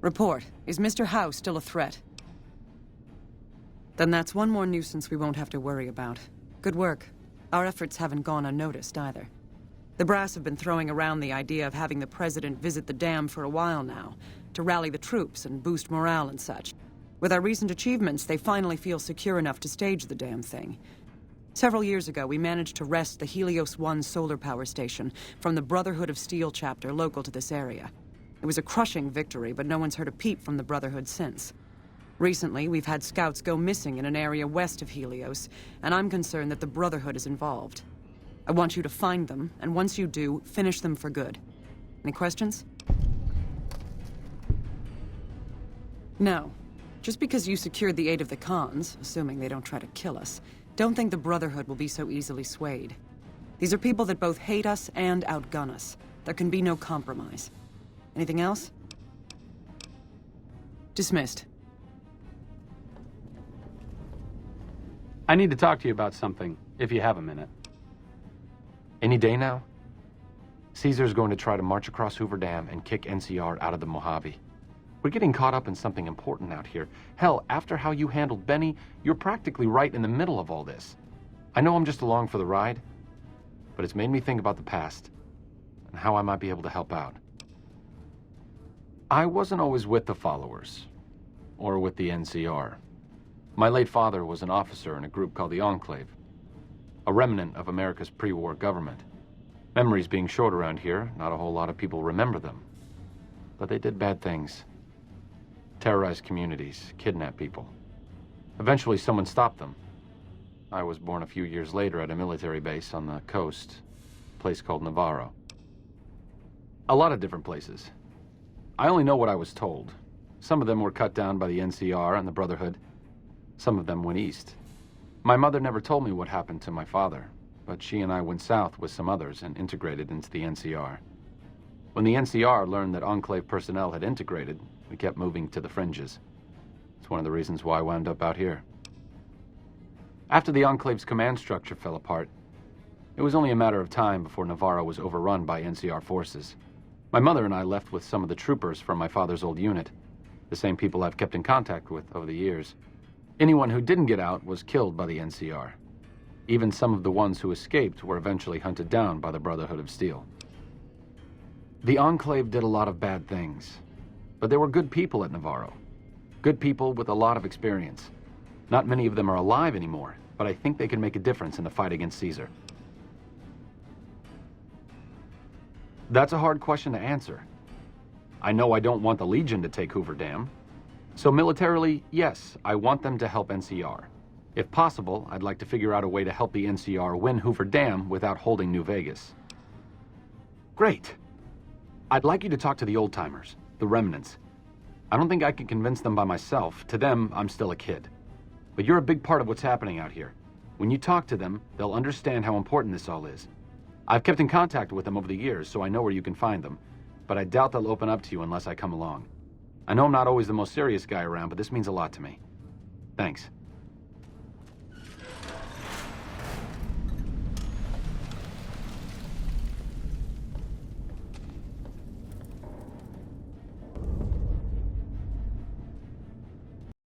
Report. Is Mr. Howe still a threat? Then that's one more nuisance we won't have to worry about. Good work. Our efforts haven't gone unnoticed, either. The brass have been throwing around the idea of having the president visit the dam for a while now, to rally the troops and boost morale and such. With our recent achievements, they finally feel secure enough to stage the damn thing. Several years ago, we managed to wrest the Helios 1 solar power station from the Brotherhood of Steel chapter local to this area. It was a crushing victory, but no one's heard a peep from the Brotherhood since. Recently, we've had scouts go missing in an area west of Helios, and I'm concerned that the Brotherhood is involved. I want you to find them, and once you do, finish them for good. Any questions? No. Just because you secured the aid of the Khans, assuming they don't try to kill us, don't think the Brotherhood will be so easily swayed. These are people that both hate us and outgun us. There can be no compromise. Anything else? Dismissed. I need to talk to you about something, if you have a minute. Any day now? Caesar's going to try to march across Hoover Dam and kick NCR out of the Mojave. We're getting caught up in something important out here. Hell, after how you handled Benny, you're practically right in the middle of all this. I know I'm just along for the ride, but it's made me think about the past and how I might be able to help out. I wasn't always with the followers, or with the NCR. My late father was an officer in a group called the Enclave, a remnant of America's pre-war government. Memories being short around here, not a whole lot of people remember them. But they did bad things. Terrorized communities, kidnapped people. Eventually someone stopped them. I was born a few years later at a military base on the coast, a place called Navarro. A lot of different places. I only know what I was told. Some of them were cut down by the NCR and the Brotherhood. Some of them went east. My mother never told me what happened to my father, but she and I went south with some others and integrated into the NCR. When the NCR learned that Enclave personnel had integrated, we kept moving to the fringes. It's one of the reasons why I wound up out here. After the Enclave's command structure fell apart, it was only a matter of time before Navarro was overrun by NCR forces. My mother and I left with some of the troopers from my father's old unit, the same people I've kept in contact with over the years. Anyone who didn't get out was killed by the NCR. Even some of the ones who escaped were eventually hunted down by the Brotherhood of Steel. The Enclave did a lot of bad things, but there were good people at Navarro. Good people with a lot of experience. Not many of them are alive anymore, but I think they can make a difference in the fight against Caesar. That's a hard question to answer. I know I don't want the Legion to take Hoover Dam. So militarily, yes, I want them to help NCR. If possible, I'd like to figure out a way to help the NCR win Hoover Dam without holding New Vegas. Great. I'd like you to talk to the old-timers, the remnants. I don't think I can convince them by myself. To them, I'm still a kid. But you're a big part of what's happening out here. When you talk to them, they'll understand how important this all is. I've kept in contact with them over the years, so I know where you can find them. But I doubt they'll open up to you unless I come along. I know I'm not always the most serious guy around, but this means a lot to me. Thanks.